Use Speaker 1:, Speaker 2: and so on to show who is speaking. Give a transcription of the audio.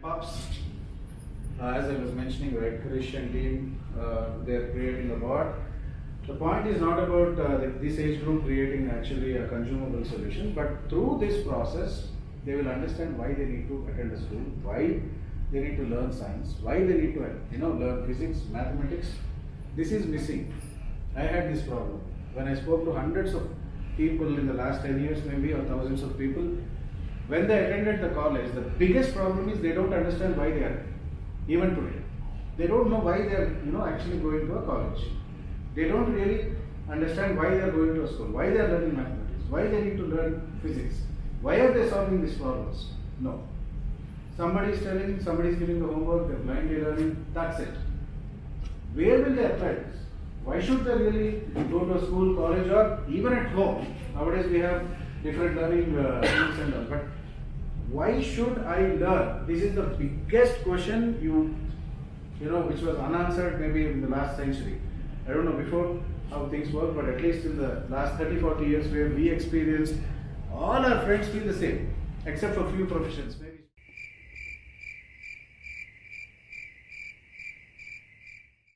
Speaker 1: PUPS, as I was mentioning, right, Krish and team, they are creating a bot. The point is not about this age group creating actually a consumable solution, but through this process, they will understand why they need to attend a school, why they need to learn science, why they need to learn physics, mathematics. This is missing. I had this problem when I spoke to hundreds of people in the last 10 years, maybe, or thousands of people. When they attended the college, the biggest problem is they don't understand why they are there. Even today, they don't know why they are actually going to a college. They don't really understand why they are going to a school, why they are learning mathematics, why they need to learn physics, why are they solving these problems. No, somebody is telling, somebody is giving the homework, they're blindly learning, that's it. Where will they apply this? Why should they really go to a school, college, or even at home? Nowadays we have different learning things and all, but why should I learn? This is the biggest question which was unanswered maybe in the last century. I don't know before how things work, but at least in the last 30-40 years where we experienced, all our friends feel the same, except for few professions. Maybe